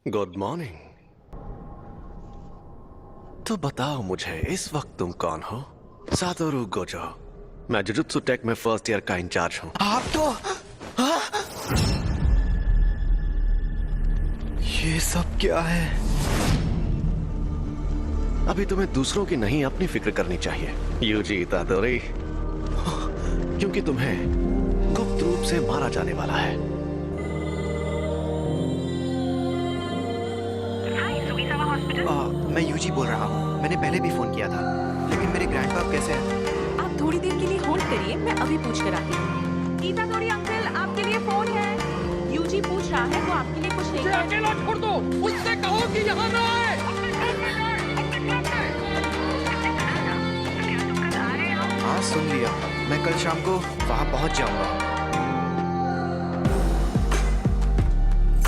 Good morning. तो बताओ मुझे इस वक्त तुम कौन हो? Satoru Gojo. मैं जुजुत्सु टेक में फर्स्ट ईयर का इंचार्ज हूँ। आप तो हाँ? ये सब क्या है? अभी तुम्हें दूसरों की नहीं अपनी फिक्र करनी चाहिए यूजी इतादोरी, क्योंकि तुम्हें गुप्त रूप से मारा जाने वाला है। मैं यूजी बोल रहा हूँ। मैंने पहले भी फोन किया था, लेकिन मेरे ग्रैंडपा कैसे हैं? आप थोड़ी देर के लिए होल्ड करिए, मैं अभी पूछ कर आती हूँ। इतादोरी अंकल, आपके लिए फोन है। यूजी पूछ रहा है वो आपके लिए कुछ नहीं है। अकेला छोड़ दो, उससे कहो कि यहाँ ना आए। हाँ सुन लिया, मैं कल शाम को वहाँ पहुँच जाऊँगा।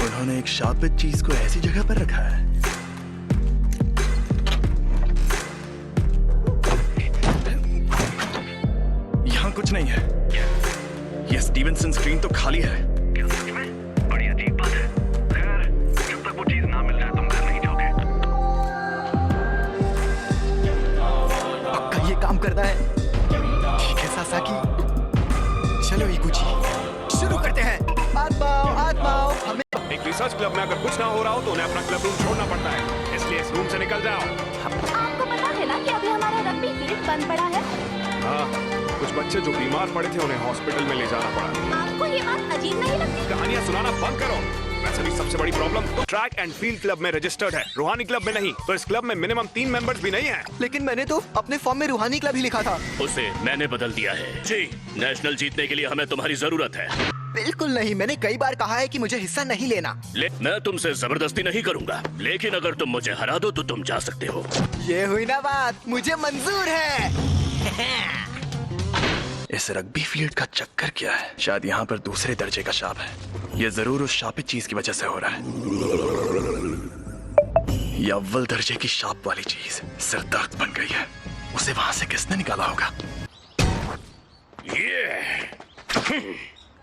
उन्होंने एक शापित चीज को ऐसी जगह पर रखा है। यहाँ कुछ नहीं है। ये स्टीवनसन स्क्रीन तो खाली है। क्या सच में? बड़ी अजीब बात है। खैर, जब तक वो चीज ना मिल जाए तुम घर नहीं जाओगे। पक्का ये काम करना है। ठीक है सासाकी, चलो इकुची, शुरू करते हैं। आत्माओ, हमें एक रिसर्च क्लब में अगर कुछ ना हो रहा हो तो उन्हें अपना क्लब रूम छोड़ना पड़ता है, इसलिए इस रूम से निकल जाओ। आपको पता है ना कि अभी हमारा रग्बी फील्ड बंद पड़ा है। हाँ, कुछ बच्चे जो बीमार पड़े थे उन्हें हॉस्पिटल में ले जाना पड़ा। आपको ये बात अजीब नहीं लगती? कहानियां सुनाना बंद करो। वैसे भी सबसे बड़ी problem track and field club में रजिस्टर्ड है, रूहानी क्लब में नहीं। तो इस क्लब में मिनिमम 3 मेंबर्स भी नहीं है। लेकिन मैंने तो अपने फॉर्म में रूहानी क्लब ही लिखा था। उसे मैंने बदल दिया है। जी, नेशनल जीतने के लिए हमें तुम्हारी जरूरत है। बिल्कुल नहीं, मैंने कई बार कहा है कि मुझे हिस्सा नहीं लेना। मैं तुमसे जबरदस्ती नहीं करूंगा, लेकिन अगर तुम मुझे हरा दो तो तुम जा सकते हो। ये हुई ना बात, मुझे मंजूर है। इस रग्बी फील्ड का चक्कर क्या है? शायद यहाँ पर दूसरे दर्जे का शाप है। ये जरूर उस शापित चीज की वजह से हो रहा है। ये अव्वल दर्जे की शाप वाली चीज सिरदर्द बन गई है। उसे वहां से किसने निकाला होगा?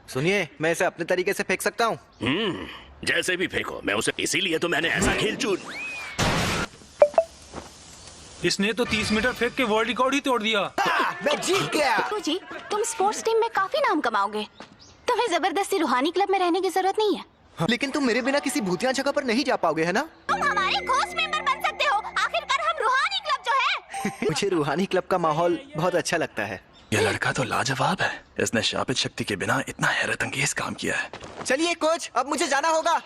सुनिए, मैं इसे अपने तरीके से फेंक सकता हूँ। जैसे भी फेंको, मैं उसे इसीलिए तो मैंने ऐसा खेल चुन। इसने तो 30 मीटर फेंक के वर्ल्ड रिकॉर्ड ही तोड़ दिया। मैं जीत गया। जी, तुम स्पोर्ट्स टीम में काफी नाम कमाओगे। तुम्हें जबरदस्ती रूहानी क्लब में रहने की जरूरत नहीं है। लेकिन तुम मेरे बिना किसी भूतिया जगह पर नहीं जा पाओगे, है ना? तुम हमारे घोस्ट मेंबर बन सकते हो। आखिरकार हम रूहानी क्लब जो है। मुझे रूहानी क्लब का माहौल बहुत अच्छा लगता है। ये लड़का तो लाजवाब है। इसने शापित शक्ति के बिना इतना हैरत अंगेज काम किया है। चलिए कोच, अब मुझे जाना होगा।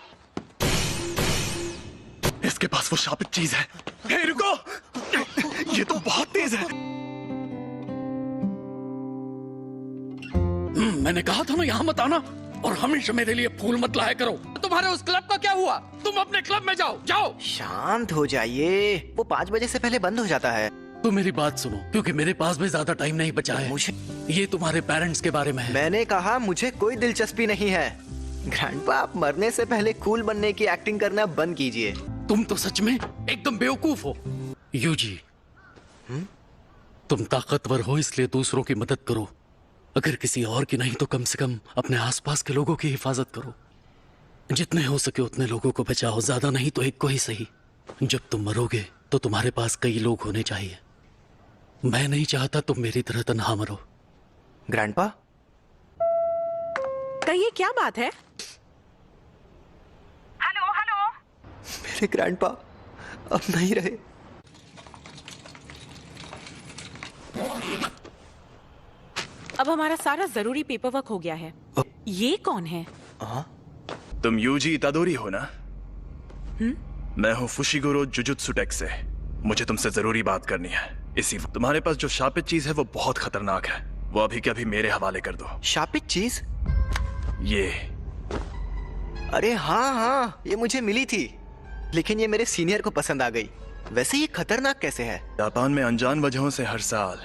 इसके पास वो शापित चीज है। हे रुको, ये तो बहुत तेज है। मैंने कहा था ना यहाँ मत आना, और हमेशा मेरे लिए फूल मत लाया करो। तुम्हारे उस क्लब का क्या हुआ? तुम अपने क्लब में जाओ, जाओ। शांत हो जाइए, वो 5 बजे से पहले बंद हो जाता है। तो मेरी बात सुनो, क्योंकि मेरे पास भी ज्यादा टाइम नहीं बचा है। मुझे ये तुम्हारे पेरेंट्स के बारे में है। मैंने कहा मुझे कोई दिलचस्पी नहीं है। ग्रैंडपा, आप मरने से पहले कूल बनने की एक्टिंग करना बंद कीजिए। तुम तो सच में एकदम बेवकूफ हो यूजी। तुम ताकतवर हो इसलिए दूसरों की मदद करो। अगर किसी और की नहीं तो कम से कम अपने आसपास के लोगों की हिफाजत करो। जितने हो सके उतने लोगों को बचाओ, ज्यादा नहीं तो एक को ही सही। जब तुम मरोगे तो तुम्हारे पास कई लोग होने चाहिए। मैं नहीं चाहता तुम मेरी तरह तन्हा मरो। ग्रैंडपा, कहिए क्या बात है? हेलो। मेरे ग्रैंडपा अब नहीं रहे। अब हमारा सारा जरूरी पेपर वर्क हो गया है। ये कौन है? तुम यूजी इतादोरी हो ना? मैं हूँ फुशिगुरो जुजुत्सु टेक से। मुझे तुमसे जरूरी बात करनी है। इसी तुम्हारे पास जो शापित चीज है वो बहुत खतरनाक है। वो अभी के अभी मेरे हवाले कर दो। शापित चीज? ये अरे हाँ, ये मुझे मिली थी, लेकिन ये मेरे सीनियर को पसंद आ गई। वैसे ये खतरनाक कैसे है? जापान में अनजान वजहों से हर साल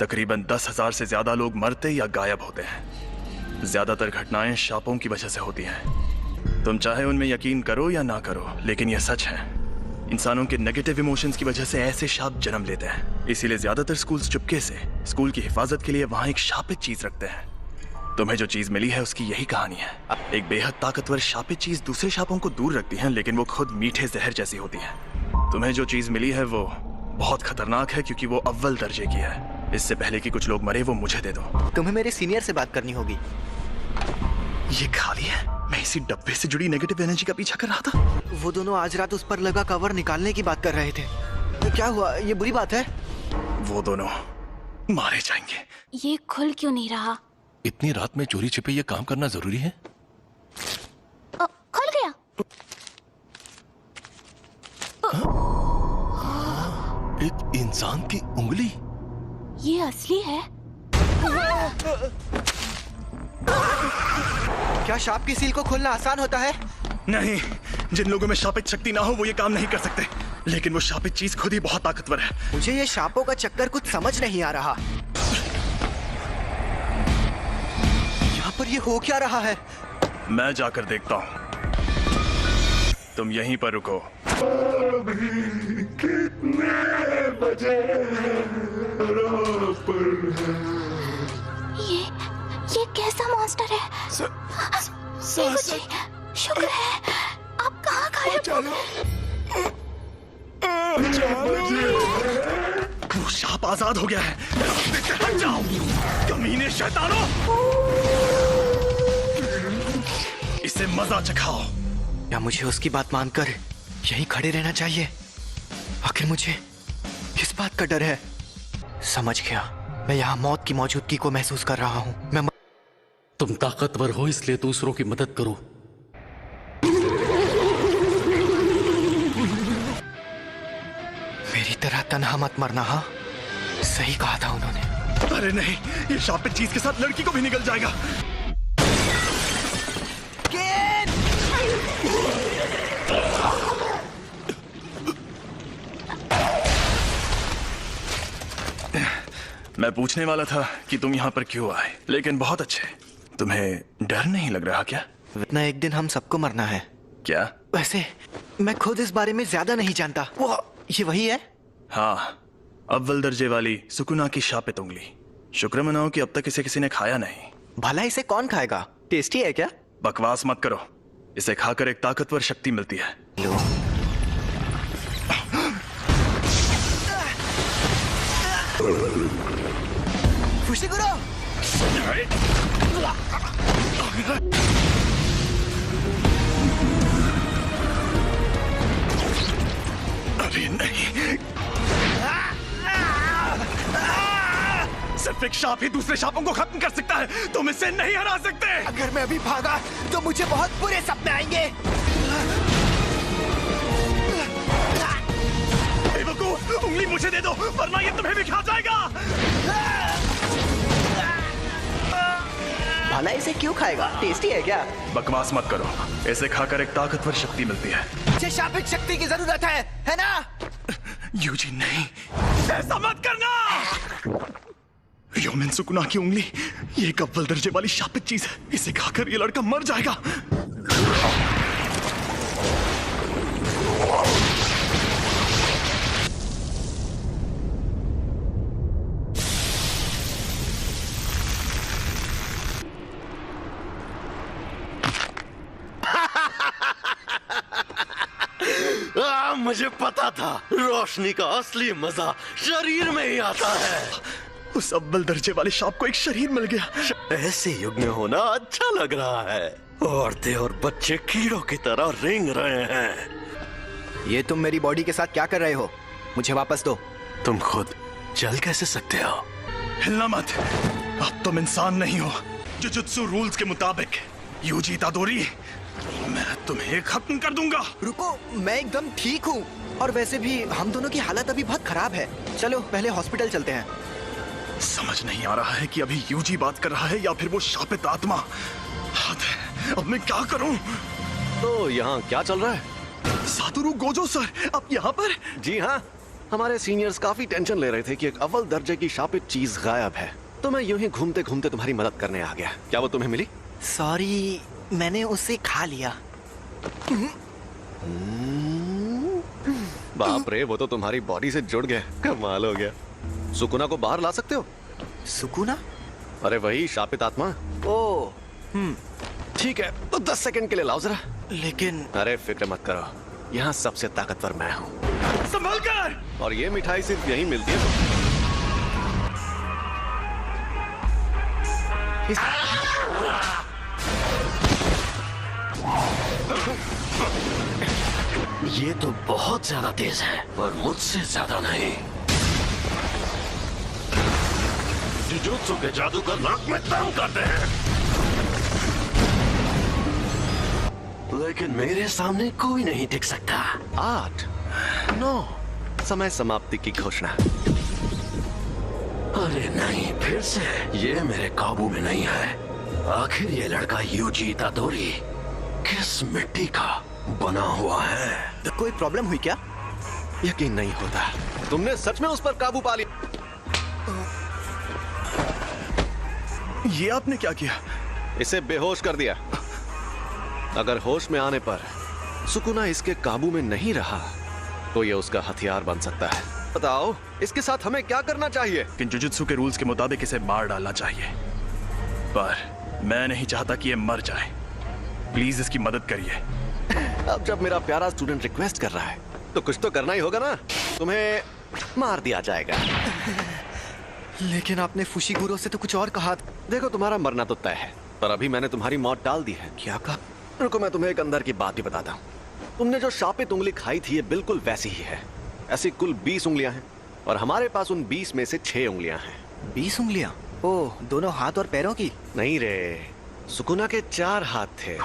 तकरीबन 10,000 से ज्यादा लोग मरते या गायब होते हैं। ज्यादातर घटनाएं शापों की वजह से होती हैं। तुम चाहे उनमें यकीन करो या ना करो, लेकिन यह सच है। इंसानों के नेगेटिव इमोशंस की वजह से ऐसे शाप जन्म लेते हैं। इसीलिए ज्यादातर स्कूल्स चुपके से स्कूल की हिफाजत के लिए वहां एक शापित चीज रखते हैं। तुम्हें जो चीज मिली है उसकी यही कहानी है। एक बेहद ताकतवर शापित चीज दूसरे शापों को दूर रखती है, लेकिन वो खुद मीठे जहर जैसी होती है। तुम्हें जो चीज मिली है वो बहुत खतरनाक है क्योंकि वो अव्वल दर्जे की है। इससे पहले कि कुछ लोग मरे वो मुझे दे दो। तुम्हें मेरे सीनियर से बात करनी होगी। ये खाली है। मैं इसी डब्बे से जुड़ी नेगेटिव एनर्जी का पीछा कर रहा था। वो दोनों आज रात उस पर लगा कवर निकालने की बात कर रहे थे। क्या हुआ? ये बुरी बात है? वो दोनों मारे जाएंगे। ये खुल क्यों नहीं रहा? इतनी रात में चोरी छिपे ये काम करना जरूरी है? खुल गया। एक इंसान की उंगली। ये असली है? क्या शाप की सील को खोलना आसान होता है? नहीं, जिन लोगों में शापित शक्ति ना हो वो ये काम नहीं कर सकते, लेकिन वो शापित चीज खुद ही बहुत ताकतवर है। मुझे ये शापों का चक्कर कुछ समझ नहीं आ रहा। यहाँ पर ये हो क्या रहा है? मैं जाकर देखता हूँ, तुम यहीं पर रुको। ये कैसा मॉन्स्टर है? जी, शुक्र है आप कहाँ गायब हो गए? वो शाप आजाद हो गया है। रास्ते से हट जाओ, कमीने शैतानों। इसे मजा चखाओ। या मुझे उसकी बात मानकर यहीं खड़े रहना चाहिए? आखिर मुझे किस बात का डर है? समझ गया, मैं यहाँ मौत की मौजूदगी को महसूस कर रहा हूँ। मैं तुम ताकतवर हो इसलिए दूसरों की मदद करो। मेरी तरह तन्हा मत मरना। हाँ, सही कहा था उन्होंने। अरे नहीं, ये शापित चीज के साथ लड़की को भी निकल जाएगा। मैं पूछने वाला था कि तुम यहाँ पर क्यों आए, लेकिन बहुत अच्छे। तुम्हें डर नहीं लग रहा क्या? इतना एक दिन हम सबको मरना है। क्या? वैसे मैं खुद इस बारे में ज्यादा नहीं जानता। वो ये वही है? हाँ, अव्वल दर्जे वाली सुकुना की शापित उंगली। शुक्र मनाओ कि अब तक इसे किसी ने खाया नहीं। भला इसे कौन खाएगा? टेस्टी है क्या? बकवास मत करो, इसे खाकर एक ताकतवर शक्ति मिलती है। लो। फुशिगुरो! अरे नहीं, सिर्फ एक शाप ही दूसरे शापों को खत्म कर सकता है। तुम इसे नहीं हरा सकते। अगर मैं अभी भागा तो मुझे बहुत बुरे सपने आएंगे। बेवकूफ, उंगली मुझे दे दो वरना ये तुम्हें भी खा जाएगा। भला इसे क्यों खाएगा? टेस्टी है क्या? बकवास मत करो, इसे खाकर एक ताकतवर शक्ति मिलती है। मुझे शापित शक्ति की जरूरत है ना? यूजी नहीं, ऐसा मत करना। योमिन सुकुना की उंगली, ये एक अव्वल दर्जे वाली शापित चीज है। इसे खाकर ये लड़का मर जाएगा। मुझे पता था, रोशनी का असली मजा शरीर में ही आता है। उस अव्वल दर्जे वाले शाप को एक शरीर मिल गया। ऐसे युग में होना अच्छा लग रहा है। औरतें और बच्चे कीड़ों की तरह रेंग रहे हैं। ये तुम मेरी बॉडी के साथ क्या कर रहे हो? मुझे वापस दो। तुम खुद चल कैसे सकते हो? हिलना मत, अब तुम इंसान नहीं हो। जुजुत्सु रूल्स के मुताबिक यूजी इतादोरी, मैं तुम्हें खत्म कर दूंगा। रुको, मैं एकदम ठीक हूँ। और वैसे भी हम दोनों की हालत अभी बहुत खराब है। चलो पहले हॉस्पिटल चलते हैं। समझ नहीं आ रहा है कि अभी यूजी बात कर रहा है या फिर वो शापित आत्मा। अब मैं क्या करूं? तो यहाँ क्या चल रहा है? सातोरु गोजो सर, आप यहाँ पर? जी हाँ, हमारे सीनियर्स काफी टेंशन ले रहे थे कि एक अव्वल दर्जे की शापित चीज गायब है, तो मैं यूं ही घूमते घूमते तुम्हारी मदद करने आ गया। क्या वो तुम्हें मिली? सॉरी, मैंने उसे खा लिया। बाप रे, वो तो तुम्हारी बॉडी से जुड़ गया। कमाल हो गया। सुकुना को बाहर ला सकते हो? सुकुना? अरे वही शापित आत्मा। ओ ठीक है, तो 10 सेकंड के लिए लाओ जरा। लेकिन अरे फिक्र मत करो, यहाँ सबसे ताकतवर मैं हूँ। संभल कर। और ये मिठाई सिर्फ यहीं मिलती है। ये तो बहुत ज्यादा तेज है, पर मुझसे ज्यादा नहीं। जुजुत्सु के जादूगर नाक में दम करते हैं, लेकिन मेरे सामने कोई नहीं टिक सकता। 8, 9, समय समाप्ति की घोषणा। अरे नहीं, फिर से ये मेरे काबू में नहीं है। आखिर ये लड़का यूजी इतादोरी किस मिट्टी का बना हुआ है? तो कोई प्रॉब्लम हुई क्या? यकीन नहीं होता, तुमने सच में उस पर काबू पा लिया। ये आपने क्या किया? इसे बेहोश कर दिया। अगर होश में आने पर सुकुना इसके काबू में नहीं रहा तो ये उसका हथियार बन सकता है। बताओ, इसके साथ हमें क्या करना चाहिए? कि जुजुत्सु के रूल्स के मुताबिक इसे मार डालना चाहिए, पर मैं नहीं चाहता कि ये मर जाए। प्लीज इसकी मदद करिए। अब जब मेरा प्यारा स्टूडेंट रिक्वेस्ट कर रहा है तो कुछ तो करना ही होगा ना। तुम्हें मार दिया जाएगा। लेकिन आपने फुशिगुरो से तो कुछ और कहा था। देखो, तुम्हारा मरना तो तय है, पर अभी मैंने तुम्हारी मौत टाल दी है। क्या कहा? रुको, मैं तुम्हें एक अंदर की बात ही बताता हूँ। तुमने जो शापित उंगली खाई थी, ये बिल्कुल वैसी ही है। ऐसी कुल 20 उंगलियां हैं और हमारे पास उन 20 में से 6 उंगलियां हैं। 20 उंगलियां? ओह, दोनों हाथ और पैरों की? नहीं रे, सुकुना के 4 हाथ थे।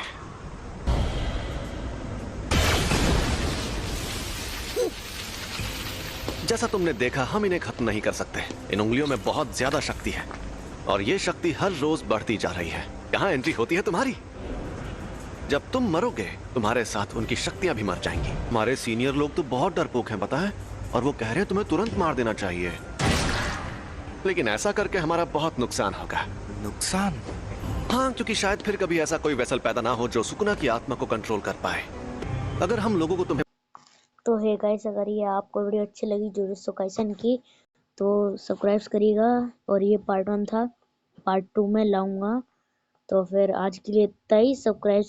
जैसा तुमने देखा, हम इन्हें खत्म नहीं कर सकते। इन उंगलियों में बहुत ज्यादा शक्ति है और ये शक्ति हर रोज बढ़ती जा रही है। यहाँ एंट्री होती है तुम्हारी। जब तुम मरोगे, तुम्हारे साथ उनकी शक्तियां भी मर जाएंगी। हमारे सीनियर लोग तो बहुत डरपोक हैं, पता है, और वो कह रहे हैं तुम्हें तुरंत मार देना चाहिए। लेकिन ऐसा करके हमारा बहुत नुकसान होगा। नुकसान? हाँ, क्योंकि शायद फिर कभी ऐसा कोई वेसल पैदा ना हो जो सुकुना की आत्मा को कंट्रोल कर पाए। अगर हम लोगों को तुम्हें तो हे गाइस, अगर ये आपको वीडियो अच्छी लगी जुजुत्सु काइसन की, तो सब्सक्राइब करिएगा। और ये पार्ट 1 था, पार्ट 2 में लाऊंगा। तो फिर आज के लिए इतना ही। सब्सक्राइब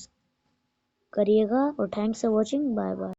करिएगा और thanks for watching. Bye bye.